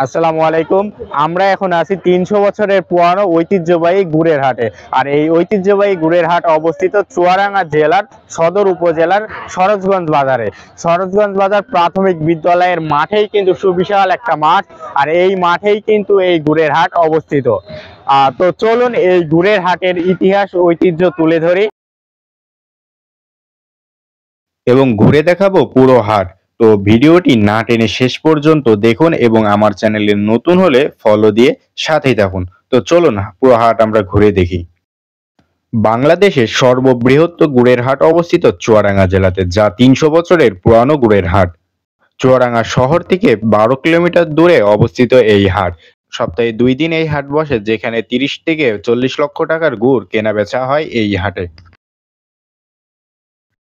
আসসালামু আলাইকুম। আমরা এখন আছি 300 বছরের পুরানো ঐতিহ্যবাহী গুড়ের হাটে। আর এই ঐতিহ্যবাহী গুড়ের হাট অবস্থিত চুয়াডাঙ্গা জেলার সদর উপজেলার সরোজগঞ্জ বাজারে। সরোজগঞ্জ বাজার প্রাথমিক বিদ্যালয়ের মাঠেই কিন্তু সুবিশাল একটা মাঠ, আর এই মাঠেই কিন্তু এই গুড়ের হাট অবস্থিত। তো চলুন এই গুড়ের হাটের ইতিহাস ঐতিহ্য তুলে ধরি এবং ঘুরে দেখাবো পুরো হাট। তো ভিডিওটি না টেনে শেষ পর্যন্ত দেখুন এবং আমার চ্যানেলে নতুন হলে ফলো দিয়ে সাথেই থাকুন। তো চলুন পুরো হাট আমরা ঘুরে দেখি। বাংলাদেশের সর্ববৃহৎ গুড়ের হাট অবস্থিত চুয়াডাঙ্গা জেলাতে, যা 300 বছরের পুরানো গুড়ের হাট। চুয়াডাঙ্গা শহর থেকে 12 কিলোমিটার দূরে অবস্থিত এই হাট। সপ্তাহে 2 দিন এই হাট বসে, যেখানে 30 থেকে 40 লক্ষ টাকার গুড় কেনা বেচা হয় এই হাটে।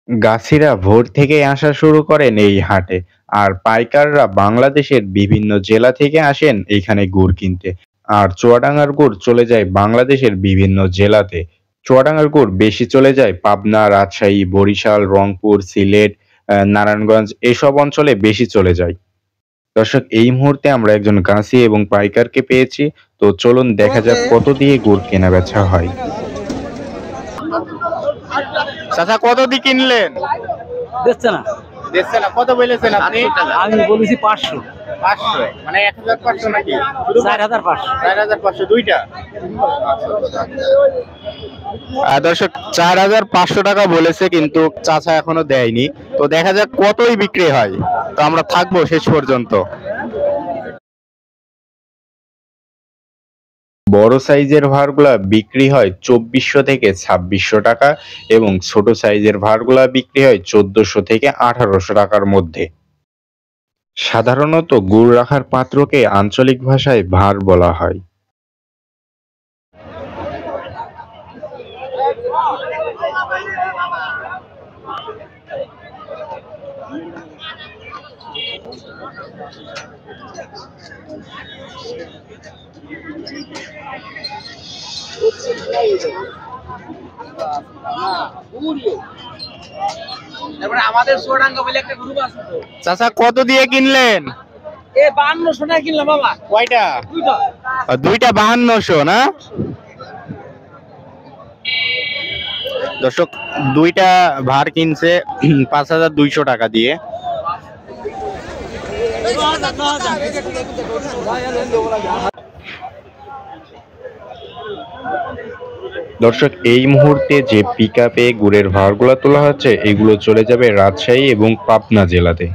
গাছিরা ভোর থেকেই আসা শুরু করেন এই হাটে, আর পাইকাররা বাংলাদেশের বিভিন্ন জেলা থেকে আসেন এইখানে গুড় কিনতে। আর চুয়াডাঙ্গার গুড় চলে যায় বাংলাদেশের বিভিন্ন জেলাতে। চুয়াডাঙ্গার গুড় বেশি চলে যায় পাবনা, রাজশাহী, বরিশাল, রংপুর, সিলেট, নারায়ণগঞ্জ এসব অঞ্চলে বেশি চলে যায়। দর্শক, এই মুহূর্তে আমরা একজন গাছি এবং পাইকারকে পেয়েছি। তো চলুন দেখা যাক কত দিয়ে গুড় কেনা বেচা হয়। চাচা, কত দিয়ে কিনলেন? দেখছে না, দেখছে না, কত বলেছেন আপনি? আমি বলেছি 500। 500 মানে 1500 নাকি? 4500। 4500 দুইটা। দর্শক, 4500 টাকা বলেছে, কিন্তু চাচা এখনো দেয়নি। তো দেখা যাক কতই বিক্রি হয়। তো আমরা থাকবো শেষ পর্যন্ত। বড় সাইজের ভাঁড়গুলা বিক্রি হয় 2400 থেকে 2600 টাকা এবং ছোট সাইজের ভাঁড়গুলা বিক্রি হয় 1400 থেকে 1800 টাকার মধ্যে। সাধারণত গুড় রাখার পাত্রকে আঞ্চলিক ভাষায় ভাঁড় বলা হয়। আমাদের চুয়াডাঙ্গা বলে একটা গ্রুপ আছে তো। চাচা, কত দিয়ে কিনলেন? 5200 টাকা কিনলাম বাবা। কয়টা? দুইটা 5200 না? দর্শক, দুইটা ভাঁড় কিনছে 5200 টাকা দিয়ে। দর্শক, এই মুহূর্তে যে পিকআপে গুড়ের ভাঁড়গুলো তোলা হচ্ছে, এগুলো চলে যাবে রাজশাহী এবং পাবনা জেলাতে।